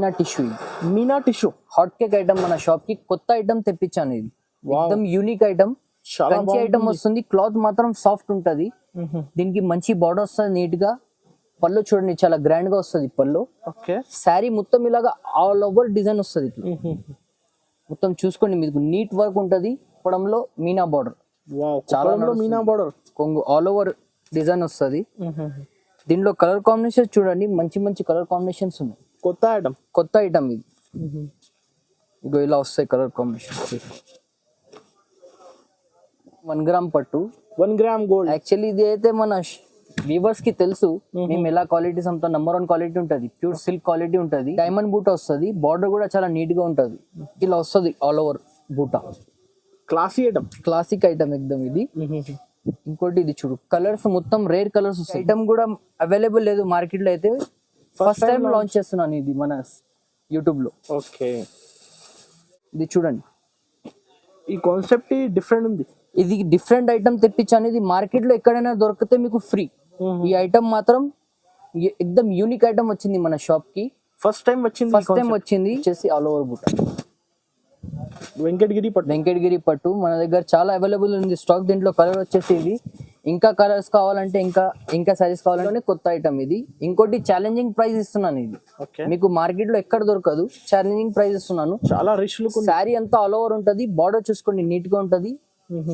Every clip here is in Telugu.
Meena tissue. Meena tissue hot cake item మన షాప్ కి కొత్త ఐటమ్ తెప్పించాను. ఇది ఎక్దమ్ యూనిక్ ఐటమ్, కంచి ఐటమ్ వస్తుంది. క్లాత్ మాత్రం సాఫ్ట్ ఉంటది. దీనికి మంచి బార్డర్ వస్తుంది నీట్ గా. పళ్ళు చూడండి చాలా గ్రాండ్ గా వస్తుంది పళ్ళు. శారీ మొత్తం ఇలాగా ఆల్ ఓవర్ డిజైన్ వస్తుంది. మొత్తం చూసుకోండి, మీకు నీట్ వర్క్ ఉంటది. పొడంలో మీనా బార్డర్, చాలా మీనా బార్డర్, కొంగు ఆల్ ఓవర్ డిజైన్ వస్తుంది. దీంట్లో కలర్ కాంబినేషన్ చూడండి, మంచి మంచి కలర్ కాంబినేషన్స్ ఉన్నాయి. కొత్త ఐటమ్ ఇది. ఇగో ఇలా వస్తాయి కలర్ కాంబినేషన్. 1 గ్రామ్ పట్టు, 1 గ్రామ్ గోల్డ్. యాక్చువల్లీ ఇది అయితే మన వీవర్స్ కి తెలుసు మేము ఎలా క్వాలిటీస్ అంతా. నంబర్ 1 క్వాలిటీ ఉంటది, ప్యూర్ సిల్క్ క్వాలిటీ ఉంటది. డైమండ్ బూట వస్తుంది, బార్డర్ కూడా చాలా నీట్ గా ఉంటది. ఇలా వస్తుంది ఆల్ ఓవర్ బూట. క్లాసిక్ ఐటమ్ ఎక్దమ్ ఇది. ఇంకోటి ఇది చూడు, కలర్స్ మొత్తం రేర్ కలర్స్ వస్తాయి. ఐటమ్ కూడా అవైలబుల్ లేదు మార్కెట్ లో అయితే. ఫస్ట్ టైం లాంచ్ చేస్తున్నాను ఇది మన యూట్యూబ్ లో. ఇది చూడండి, ఈ కాన్సెప్ట్ డిఫరెంట్ ఉంది. ఇది డిఫరెంట్ ఐటమ్ తెప్పించాను. ఇది మార్కెట్ లో ఎక్కడైనా దొరికితే మీకు ఫ్రీ. ఈ ఐటమ్ మాత్రం ఎక్దమ్ యూనిక్ ఐటమ్ వచ్చింది మన షాప్ కి. ఫస్ట్ టైం వచ్చింది వచ్చేసి ఆల్ ఓవర్ బూట. వెంకటగిరి పట్టు మన దగ్గర చాలా అవైలబుల్ ఉంది స్టాక్. దీంట్లో కలర్ వచ్చేసి ఇది. ఇంకా కలర్స్ కావాలంటే ఇంకా సారీస్ కావాలంటే కొత్త ఐటమ్ ఇది. ఇంకోటి ఛాలెంజింగ్ ప్రైస్ ఇస్తున్నాను. ఇది మీకు మార్కెట్ లో ఎక్కడ దొరకదు. ఛాలెంజింగ్ ప్రైస్ ఇస్తున్నాను. చాలా రిచ్ లుక్. శారీ అంతా ఆల్ ఓవర్ ఉంటది. బార్డర్ చూసుకోండి నీట్ గా ఉంటది.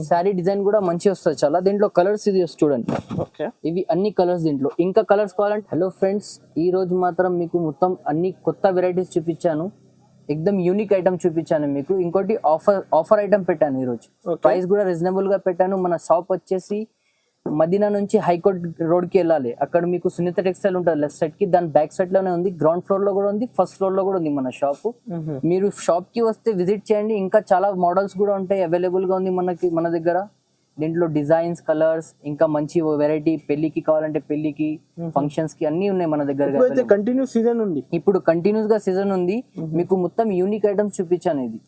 శారీ డిజైన్ కూడా మంచి వస్తుంది చాలా. దీంట్లో కలర్స్ ఇది చూడండి, ఇవి అన్ని కలర్స్. దీంట్లో ఇంకా కలర్స్ కావాలంటే. హలో ఫ్రెండ్స్, ఈ రోజు మాత్రం మీకు మొత్తం అన్ని కొత్త వెరైటీస్ చూపించాను. ఎక్దమ్ యూనిక్ ఐటమ్ చూపించాను మీకు. ఇంకోటి ఆఫర్ ఐటమ్ పెట్టాను ఈ రోజు. ప్రైస్ కూడా రీజనబుల్ గా పెట్టాను. మన షాప్ వచ్చేసి మదీనా నుంచి హైకోర్ట్ రోడ్ కి వెళ్ళాలి. అక్కడ మీకు సునీత టెక్స్టైల్ ఉంటుంది లెఫ్ట్ సైడ్ కి. దాని బ్యాక్ సైడ్ లోనే ఉంది. గ్రౌండ్ ఫ్లోర్ లో కూడా ఉంది, ఫస్ట్ ఫ్లోర్ లో కూడా ఉంది మన షాప్. మీరు షాప్ కి వస్తే విజిట్ చేయండి. ఇంకా చాలా మోడల్స్ కూడా ఉంటాయి, అవైలబుల్ గా ఉంది మన దగ్గర. దీంట్లో డిజైన్స్, కలర్స్, ఇంకా మంచి వెరైటీ. పెళ్లికి కావాలంటే పెళ్లికి, ఫంక్షన్స్ కి అన్ని ఉన్నాయి మన దగ్గర. కంటిన్యూస్ సీజన్ ఉంది ఇప్పుడు, కంటిన్యూస్ గా సీజన్ ఉంది. మీకు మొత్తం యూనిక్ ఐటమ్స్ చూపించాను. ఇది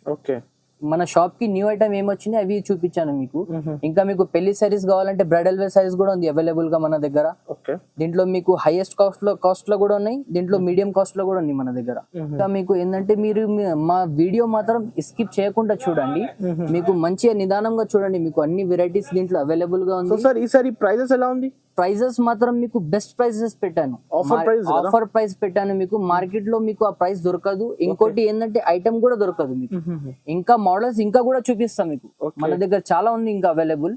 మన షాప్ కి న్యూ ఐటమ్ ఏమొచ్చింది అవి చూపించాను మీకు. ఇంకా మీకు పెళ్లి సారీస్ కావాలంటే బ్రైడల్ వేర్ సారీస్ కూడా ఉంది అవైలబుల్ గా మన దగ్గర. దీంట్లో మీకు హైయెస్ట్ కాస్ట్ లో కూడా ఉన్నాయి. దీంట్లో మీడియం కాస్ట్ లో కూడా ఉంది మన దగ్గర. ఇంకా మీకు ఏంటంటే మీరు మా వీడియో మాత్రం స్కిప్ చేయకుండా చూడండి. మీకు మంచిగా నిదానంగా చూడండి. మీకు అన్ని వెరైటీస్ దీంట్లో అవైలబుల్ గా ఉంది. ఈసారి ప్రైజెస్ ఎలా ఉంది? ప్రైజెస్ మాత్రం మీకు బెస్ట్ ప్రైజెస్ పెట్టాను. ఆఫర్ ప్రైస్ పెట్టాను మీకు. మార్కెట్ లో మీకు ఆ ప్రైస్ దొరకదు. ఇంకోటి ఏంటంటే ఐటమ్ కూడా దొరకదు మీకు. ఇంకా మోడల్స్ ఇంకా కూడా చూపిస్తాం మీకు. మన దగ్గర చాలా ఉంది ఇంకా అవైలబుల్.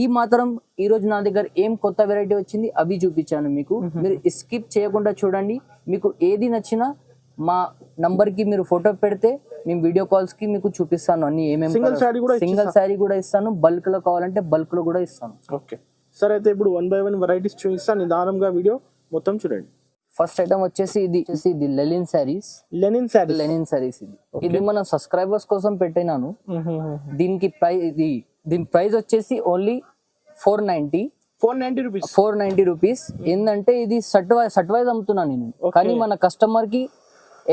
ఈ మాత్రం ఈ రోజు నా దగ్గర ఏం కొత్త వెరైటీ వచ్చింది అవి చూపించాను మీకు. మీరు స్కిప్ చేయకుండా చూడండి. మీకు ఏది నచ్చినా మా నంబర్ కి మీరు ఫోటో పెడితే మేము వీడియో కాల్స్ కి మీకు చూపిస్తాను. అన్ని ఏమేమి సింగిల్ శారీ కూడా ఇస్తాను. బల్క్ లో కావాలంటే బల్క్ లో కూడా ఇస్తాను. సరే, అయితే ఇప్పుడు 1 by 1 వెరైటీస్ చూపిస్తాను. నిదానంగా వీడియో మొత్తం చూడండి. ఫస్ట్ ఐటమ్ వచ్చేసి ఇది లెనిన్ సారీస్. ఇది మన సబ్స్క్రైబర్స్ కోసం పెట్టినాను. దీనికి దీని ప్రైస్ వచ్చేసి ఓన్లీ 490 రూపీస్. ఏంటంటే ఇది సట్ వైజ్ అమ్ముతున్నాను నేను. కానీ మన కస్టమర్ కి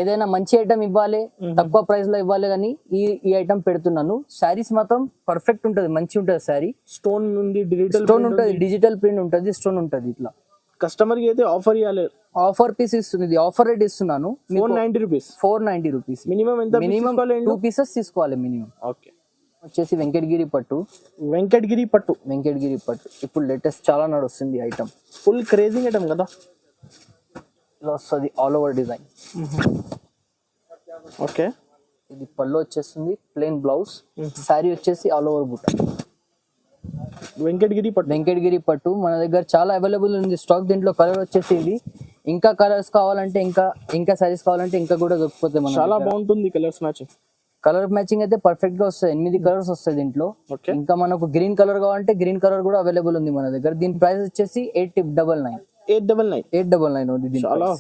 ఏదైనా మంచి ఐటమ్ ఇవ్వాలి, తక్కువ ప్రైస్ లో ఇవ్వాలి కానీ ఈ ఐటమ్ పెడుతున్నాను. శారీస్ మాత్రం పర్ఫెక్ట్ ఉంటది, మంచి ఉంటది శారీ. స్టోన్ ఉంటది, డిజిటల్ ప్రింట్ ఉంటది, స్టోన్ ఉంటది. ఇట్లా కస్టమర్ కి అయితే ఆఫర్ ఇవ్వాలి. ఆఫర్ పీస్ ఇస్తుంది. ఆఫర్ రేట్ ఇస్తున్నాను 490 రూపీస్. మినిమం 2 పీసెస్ తీసుకోవాలి మినిమం. వచ్చేసి వెంకటగిరి పట్టు. ఇప్పుడు లేటెస్ట్ చాలా నడుస్తుంది ఐటమ్. ఫుల్ క్రేజింగ్ ఐటమ్ కదా. ఇలా వస్తుంది ఆల్ ఓవర్ డిజైన్. ఇది పళ్ళు వచ్చేస్తుంది, ప్లెయిన్ బ్లౌజ్. శారీ వచ్చేసి ఆల్ ఓవర్ బూట. వెంకటగిరి పట్టు మన దగ్గర చాలా అవైలబుల్ ఉంది స్టాక్. దీంట్లో కలర్ వచ్చేసి ఇది. ఇంకా కలర్స్ కావాలంటే ఇంకా సారీస్ కావాలంటే ఇంకా కూడా దొరికిపోతాయి మన. చాలా బాగుంటుంది కలర్ మ్యాచింగ్ అయితే పర్ఫెక్ట్ గా వస్తాయి. 8 కలర్స్ వస్తాయి దీంట్లో. ఇంకా మనకు గ్రీన్ కలర్ కావాలంటే గ్రీన్ కలర్ కూడా అవైలబుల్ ఉంది మన దగ్గర. దీని ప్రైస్ వచ్చేసి 899.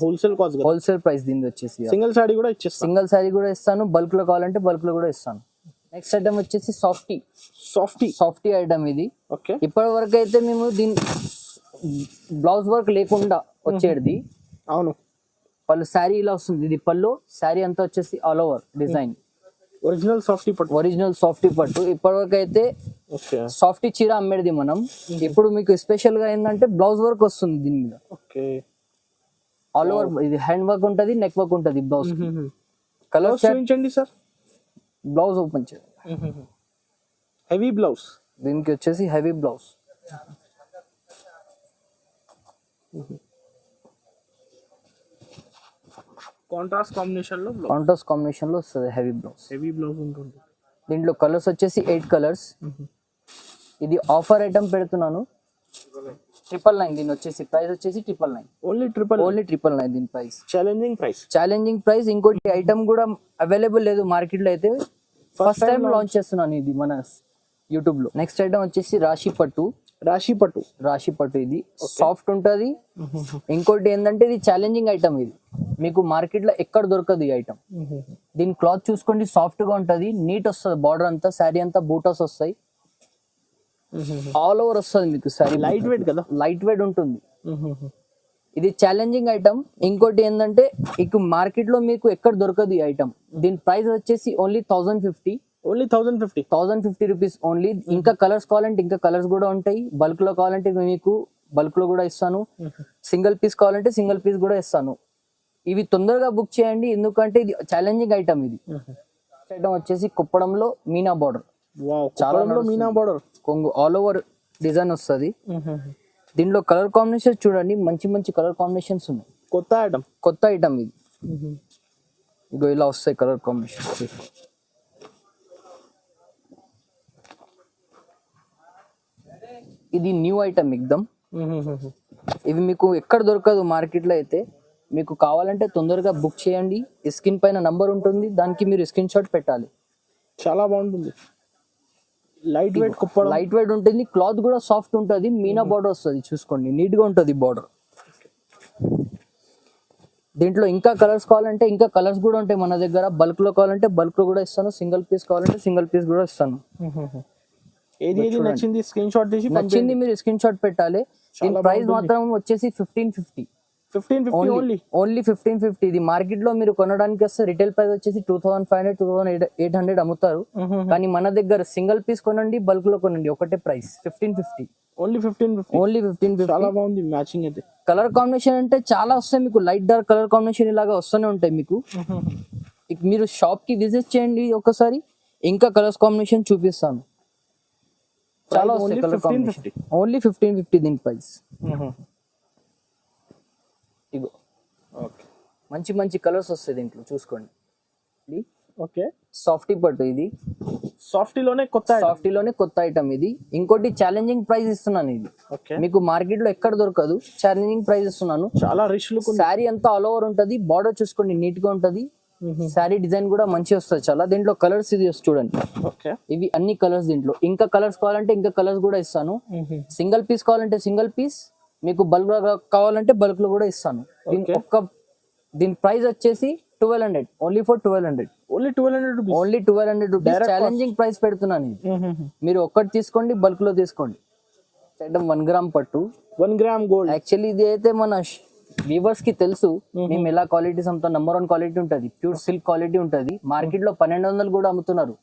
హోల్సేల్ ప్రైస్ దీని వచ్చేసి. సింగిల్ సారీ కూడా ఇస్తాను. బల్క్ లో కావాలంటే బల్క్ లో కూడా ఇస్తాను. నెక్స్ట్ ఐటమ్ వచ్చేసి సాఫ్టీ ఐటమ్ ఇది. ఇప్పటి వరకు అయితే మేము దీని బ్లౌజ్ వర్క్ లేకుండా వచ్చేది. అవును, పళ్ళు శారీ ఇలా వస్తుంది. ఇది పళ్ళు, శారీ అంతా వచ్చేసి all over design. Original softy పట్టు. ఇప్పటి వరకు అయితే సాఫ్టీ చీర అమ్మేది మనం. ఇప్పుడు మీకు స్పెషల్ గా ఏంటంటే బ్లౌజ్ వర్క్ వస్తుంది దీని మీద. ఆల్ ఓవర్ ఇది హ్యాండ్ వర్క్ ఉంటది, నెక్ వర్క్ ఉంటది బ్లౌజ్. కలర్ చూపించండి సార్. బ్లౌజ్ ఓపెన్ చేయాలి. Heavy blouse. దీనికి వచ్చేసి హెవీ బ్లౌజ్. కాంట్రాస్ట్ కాంబినేషన్ లో వస్తుంది హెవీ బ్లౌజ్. హెవీ బ్లౌజ్ ఉంటుంది. దీంట్లో కలర్స్ వచ్చేసి 8 కలర్స్. ఇది ఆఫర్ ఐటమ్ పెడుతున్నాను 999. దీని వచ్చేసి ప్రైస్ వచ్చేసి 999. ఓన్లీ 999 దీని ప్రైస్. Challenging price. ఇంకోటి ఐటమ్ కూడా అవైలబుల్ లేదు మార్కెట్ లో అయితే. ఫస్ట్ టైం లాంచ్ చేస్తున్నాను ఇది మన యూట్యూబ్ లో. నెక్స్ట్ ఐటమ్ వచ్చేసి రాశి పట్టు. ఇది సాఫ్ట్ ఉంటది. ఇంకోటి ఏంటంటే ఇది ఛాలెంజింగ్ ఐటమ్. ఇది మీకు మార్కెట్ లో ఎక్కడ దొరకదు ఈ ఐటమ్. దీని క్లాత్ చూసుకోండి, సాఫ్ట్ గా ఉంటది, నీట్ వస్తుంది. బార్డర్ అంతా, శారీ అంతా బూటాస్ వస్తాయి, ఆల్ ఓవర్ వస్తుంది మీకు శారీ. లైట్ వెయిట్ కదా, లైట్ వెయిట్ ఉంటుంది. ఇది ఛాలెంజింగ్ ఐటమ్. ఇంకోటి ఏంటంటే ఇక మార్కెట్ లో మీకు ఎక్కడ దొరకదు ఈ ఐటమ్. దీని ప్రైస్ వచ్చేసి ఓన్లీ 1050. Only 1050 rupees only. ఇంకా కలర్స్ కావాలంటే ఇంకా కలర్స్ కూడా ఉంటాయి. బల్క్ లో కావాలంటే మీకు బల్క్ లో కూడా ఇస్తాను. సింగిల్ పీస్ కావాలంటే సింగిల్ పీస్ కూడా ఇస్తాను. ఇవి తొందరగా బుక్ చేయండి, ఎందుకంటే ఇది ఛాలెంజింగ్ ఐటమ్. ఇది ఐటమ్ వచ్చేసి కుప్పడంలో మీనా బార్డర్. చాలా మీనా బార్డర్, కొంగు ఆల్ ఓవర్ డిజైన్ వస్తుంది. దీంట్లో కలర్ కాంబినేషన్ చూడండి, మంచి మంచి కలర్ కాంబినేషన్స్ ఉన్నాయి. కొత్త ఐటమ్ ఇది. ఇగో ఇలా వస్తాయి కలర్ కాంబినేషన్. ఇది న్యూ ఐటమ్ ఎక్దమ్. ఇవి మీకు ఎక్కడ దొరకదు మార్కెట్ లో అయితే. మీకు కావాలంటే తొందరగా బుక్ చేయండి. స్క్రీన్ పైన నంబర్ ఉంటుంది, దానికి మీరు స్క్రీన్ షాట్ పెట్టాలి. చాలా బాగుంటుంది. లైట్ వెయిట్ ఉంటుంది. క్లాత్ కూడా సాఫ్ట్ ఉంటుంది. మీనా బార్డర్ వస్తుంది, చూసుకోండి, నీట్ గా ఉంటుంది బార్డర్. దీంట్లో ఇంకా కలర్స్ కావాలంటే ఇంకా కలర్స్ కూడా ఉంటాయి మన దగ్గర. బల్క్ లో కావాలంటే బల్క్ లో కూడా ఇస్తాను. సింగిల్ పీస్ కావాలంటే సింగిల్ పీస్ కూడా ఇస్తాను. నచ్చింది స్క్రీన్ షాట్ తీసి నచ్చింది మీరు స్క్రీన్ షాట్ పెట్టాలి. దీని ప్రైస్ మాత్రం వచ్చేసి 1550. ఓన్లీ 1550. ఇది మార్కెట్ లో మీరు కొనడానికి వస్తే రిటైల్ ప్రైస్ వచ్చేసి 2500 2800 అమ్ముతారు. కానీ మన దగ్గర సింగిల్ పీస్ కొనండి, బల్క్ లో కొనండి, ఒకటే ప్రైస్ 1550. ఓన్లీ 1550. చాలా బాగుంది మ్యాచింగ్ అయితే. కలర్ కాంబినేషన్ అంటే చాలా వస్తాయి మీకు. లైట్ డార్క్ కలర్ కాంబినేషన్ ఇలాగా వస్తూనే ఉంటాయి మీకు. మీరు షాప్ కి విజిట్ చేయండి ఒకసారి, ఇంకా కలర్స్ కాంబినేషన్ చూపిస్తాను. చాలా వస్తాయి కలర్ కాంబినేషన్. ఓన్లీ 1550 దీని ప్రైస్. ఇగో మంచి మంచి కలర్స్ వస్తాయి దీంట్లో, చూసుకోండి. ఓకే, సాఫ్టీ పట్టు. ఇది సాఫ్టీలోనే కొత్త ఐటమ్. ఇది ఇంకోటి ఛాలెంజింగ్ ప్రైస్ ఇస్తున్నాను. ఇది మీకు మార్కెట్ లో ఎక్కడ దొరకదు. ఛాలెంజింగ్ ప్రైస్ ఇస్తున్నాను. చాలా రిచ్ లుక్. శారీ అంతా ఆల్ ఓవర్ ఉంటది. బార్డర్ చూసుకోండి, నీట్ గా ఉంటది. శారీ డిజైన్ కూడా మంచి వస్తుంది చాలా. దీంట్లో కలర్స్ ఇది చూడండి. ఇవి అన్ని కలర్స్. దీంట్లో ఇంకా కలర్స్ కావాలంటే ఇంకా కలర్స్ కూడా ఇస్తాను. సింగిల్ పీస్ కావాలంటే సింగిల్ పీస్, మీకు బల్క్ కావాలంటే బల్క్ లో కూడా ఇస్తాను. దీని ప్రైస్ వచ్చేసి 1200. Only for 1200. Only 1200 rupees. Challenging price పెడుతున్నాను. మీరు ఒక్కటి తీసుకోండి, బల్క్ లో తీసుకోండి. 1 గ్రామ్ పట్టు, 1 గ్రామ్ గోల్డ్. యాక్చువల్లీ ఇది అయితే మన వీవర్స్ కి తెలుసు మేము ఎలా క్వాలిటీస్ అమ్ముతాం. నంబర్ 1 క్వాలిటీ ఉంటది, ప్యూర్ సిల్క్ క్వాలిటీ ఉంటది. మార్కెట్ లో 1200 కూడా అమ్ముతున్నారు.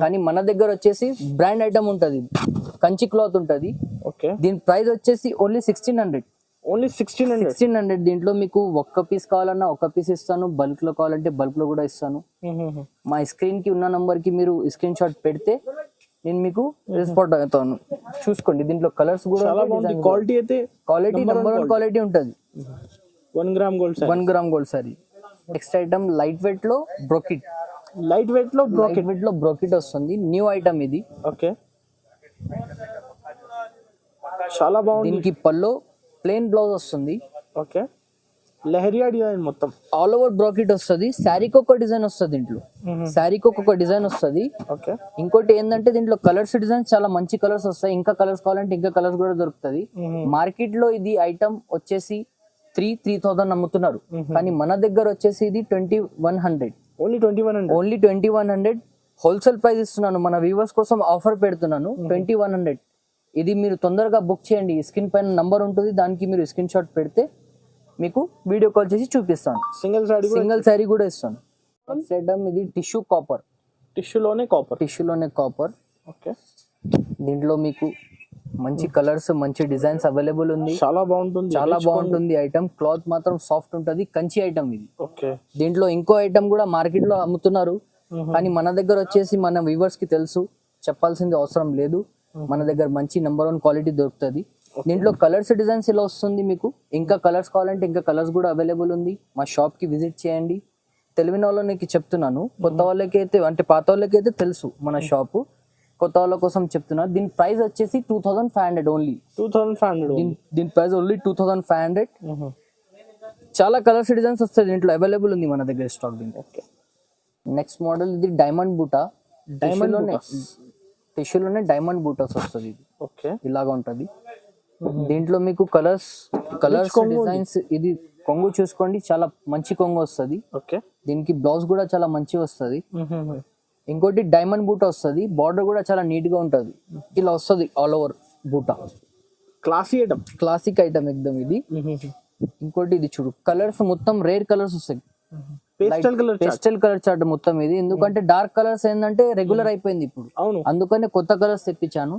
కానీ మన దగ్గర వచ్చేసి బ్రాండ్ ఐటమ్ ఉంటది, కంచి క్లాత్ ఉంటది. దీని ప్రైస్ వచ్చేసి ఓన్లీ 1600. 1600. దీంట్లో మీకు ఒక్క పీస్ కావాలన్నా ఒక్క పీస్ ఇస్తాను. బల్క్ లో కావాలంటే బల్క్ లో కూడా ఇస్తాను. మా స్క్రీన్ కి ఉన్న నంబర్ కి మీరు స్క్రీన్ షాట్ పెడితే నేను మీకు రెస్పాండ్ అవుతాను. చూసుకోండి, దీంట్లో కలర్స్ కూడా క్వాలిటీ నంబర్ 1 క్వాలిటీ ఉంటది. 1 gram gold sorry. Next item light weight లో బ్రోకెట్. బ్రోకెట్ వస్తుంది. న్యూ ఐటమ్ ఇది. చాలా బాగుంది. దీనికి పల్లో ప్లెయిన్ బ్లౌజ్ వస్తుంది. లహరియా డిజైన్ మొత్తం ఆల్ ఓవర్ బ్రోకెట్ వస్తుంది. శారీకి ఒక డిజైన్ వస్తుంది. దీంట్లో శారీకి ఒక్కొక్క డిజైన్ వస్తుంది. ఇంకోటి ఏంటంటే దీంట్లో కలర్స్ డిజైన్స్ చాలా మంచి కలర్స్ వస్తాయి. ఇంకా కలర్స్ కావాలంటే ఇంకా కలర్స్ కూడా దొరుకుతుంది. మార్కెట్ లో ఇది ఐటమ్ వచ్చేసి 3000 అమ్ముతున్నారు. కానీ మన దగ్గర వచ్చేసి ఇది 2100. ఓన్లీ 2100 హోల్సేల్ ప్రైస్ ఇస్తున్నాను. మన వ్యూవర్స్ కోసం ఆఫర్ పెడుతున్నాను. 2100. ఇది మీరు తొందరగా బుక్ చేయండి. స్క్రీన్ పైన నంబర్ ఉంటుంది, దానికి మీరు స్క్రీన్ షాట్ పెడితే మీకు వీడియో కాల్ చేసి చూపిస్తాను. సింగిల్ శారీ కూడా ఇస్తాను. ఇది టిష్యూ కాపర్. టిష్యూలోనే కాపర్. దీంట్లో మీకు మంచి కలర్స్ మంచి డిజైన్స్ అవైలబుల్ ఉంది. చాలా బాగుంటుంది. చాలా బాగుంటుంది ఐటమ్. క్లాత్ మాత్రం సాఫ్ట్ ఉంటది. కంచి ఐటమ్ ఇది. ఓకే. దీంట్లో ఇంకో ఐటమ్ కూడా మార్కెట్ లో అమ్ముతున్నారు, కానీ మన దగ్గర వచ్చేసి మన వ్యూవర్స్ కి తెలుసు, చెప్పాల్సింది అవసరం లేదు. మన దగ్గర మంచి నెంబర్ 1 క్వాలిటీ దొరుకుతుంది. దీంట్లో కలర్స్ డిజైన్స్ ఇలా వస్తుంది మీకు. ఇంకా కలర్స్ కావాలంటే ఇంకా కలర్స్ కూడా అవైలబుల్ ఉంది. మా షాప్ కి విజిట్ చేయండి. తెలివిన వాళ్ళకి చెప్తున్నాను, కొత్త వాళ్ళకి అయితే అంటే పాత వాళ్ళకి అయితే తెలుసు మన షాపు, కొత్త వాళ్ళ కోసం చెప్తున్నా. దీని ప్రైస్ వచ్చేసి 2500 ఓన్లీ. 2500. దీని ప్రైస్ ఓన్లీ 2500. చాలా కలర్స్ డిజైన్స్ వస్తాయి దీంట్లో, అవైలబుల్ ఉంది మన దగ్గర స్టాక్ దీంట్లో. నెక్స్ట్ మోడల్ ఇది డైమండ్ బూటా. టిష్యూలోనే డైమండ్ బూటాస్ వస్తుంది ఇది. ఓకే. ఇలాగా ఉంటది. దీంట్లో మీకు కలర్స్ డిజైన్స్, ఇది కొంగు చూసుకోండి, చాలా మంచి కొంగు వస్తుంది. ఓకే. దీనికి బ్లౌజ్ కూడా చాలా మంచి వస్తుంది. ఇంకోటి డైమండ్ బూటా వస్తుంది. బార్డర్ కూడా చాలా నీట్ గా ఉంటది. ఇలా వస్తుంది ఆల్ ఓవర్ బూటా. క్లాసిక్ ఐటమ్ ఎక్దమ్ ఇది. ఇంకోటి ఇది చూడు, కలర్స్ మొత్తం రేర్ కలర్స్ వస్తాయి. పేస్టల్ కలర్ చార్ట్ మొత్తం ఇది. ఎందుకంటే డార్క్ కలర్స్ ఏంటంటే రెగ్యులర్ అయిపోయింది ఇప్పుడు, అందుకనే కొత్త కలర్స్ తెప్పించాను.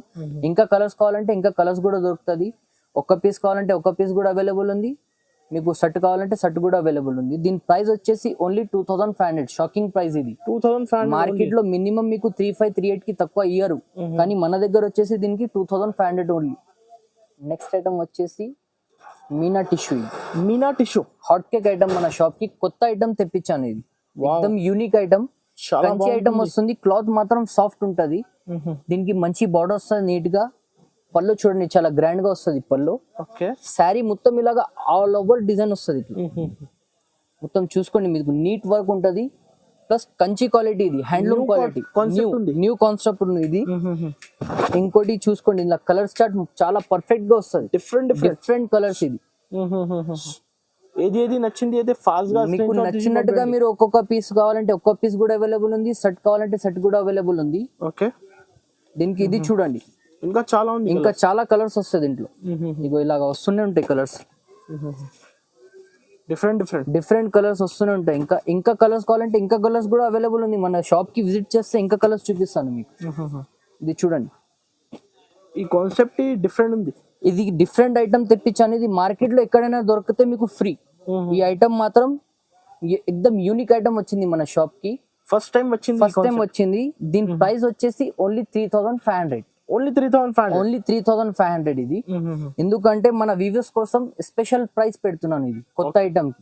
ఇంకా కలర్స్ కావాలంటే ఇంకా కలర్స్ కూడా దొరుకుతుంది. ఒక్క పీస్ కావాలంటే ఒక్క పీస్ కూడా అవైలబుల్ ఉంది. మీకు షర్ట్ కావాలంటే షర్ట్ కూడా అవైలబుల్ ఉంది. దీని ప్రైస్ వచ్చేసి ఓన్లీ 2500. షాకింగ్ ప్రైస్ ఇది. 2500. మార్కెట్ లో మినిమం మీకు 3500-3800 కి తక్కువ ఇయ్యరు, కానీ మన దగ్గర వచ్చేసి దీనికి 2500 ఓన్లీ. నెక్స్ట్ ఐటమ్ వచ్చేసి Meena tissue hot cake item. మన షాప్ కి కొత్త ఐటమ్ తెప్పించాను. ఇది ఎక్దమ్ యూనిక్ ఐటమ్, మంచి ఐటమ్ వస్తుంది. క్లాత్ మాత్రం సాఫ్ట్ ఉంటది. దీనికి మంచి బార్డర్ వస్తుంది నీట్ గా. పళ్ళు చూడండి చాలా గ్రాండ్ గా వస్తుంది పళ్ళు. శారీ మొత్తం ఇలాగా ఆల్ ఓవర్ డిజైన్ వస్తుంది. మొత్తం చూసుకోండి, మీకు నీట్ వర్క్ ఉంటది. ప్లస్ కంచి క్వాలిటీ, ఇది హ్యాండ్లూమ్ క్వాలిటీ, న్యూ కాన్సెప్ట్ ఉంది ఇది. ఇంకోటి చూసుకోండి, ఇలా కలర్ చార్ట్ చాలా పర్ఫెక్ట్ గా వస్తుంది. డిఫరెంట్ కలర్స్ ఇది. ఏది నచ్చింది అయితే ఫాస్ట్ గా మీకు నచ్చినట్టుగా మీరు ఒక్కొక్క పీస్ కావాలంటే ఒక్కొక్క పీస్ కూడా అవైలబుల్ ఉంది. సెట్ కావాలంటే సెట్ కూడా అవైలబుల్ ఉంది. ఓకే. దీనికి ఇది చూడండి, ఇంకా చాలా కలర్స్ వస్తాయి దీంట్లో. ఇగో ఇలాగా వస్తూనే ఉంటాయి కలర్స్. డిఫరెంట్ కలర్స్ వస్తూనే ఉంటాయి. ఇంకా కలర్స్ కావాలంటే ఇంకా కలర్స్ కూడా అవైలబుల్ ఉంది. మన షాప్ కి విజిట్ చేస్తే ఇంకా కలర్స్ చూపిస్తాను మీకు. ఇది చూడండి, ఈ కాన్సెప్ట్ డిఫరెంట్ ఉంది. ఇది డిఫరెంట్ ఐటమ్ తెప్పించాను. ఇది మార్కెట్ లో ఎక్కడైనా దొరికితే మీకు ఫ్రీ. ఈ ఐటమ్ మాత్రం ఎక్దమ్ యూనిక్ ఐటమ్ వచ్చింది మన షాప్ కి. ఫస్ట్ టైం వచ్చింది. దీని ప్రైస్ వచ్చేసి ఓన్లీ 3500. ఓన్లీ 3500 ఇది. ఎందుకంటే మన వ్యూవర్స్ కోసం స్పెషల్ ప్రైస్ పెడుతున్నాను. ఇది కొత్త ఐటమ్ కి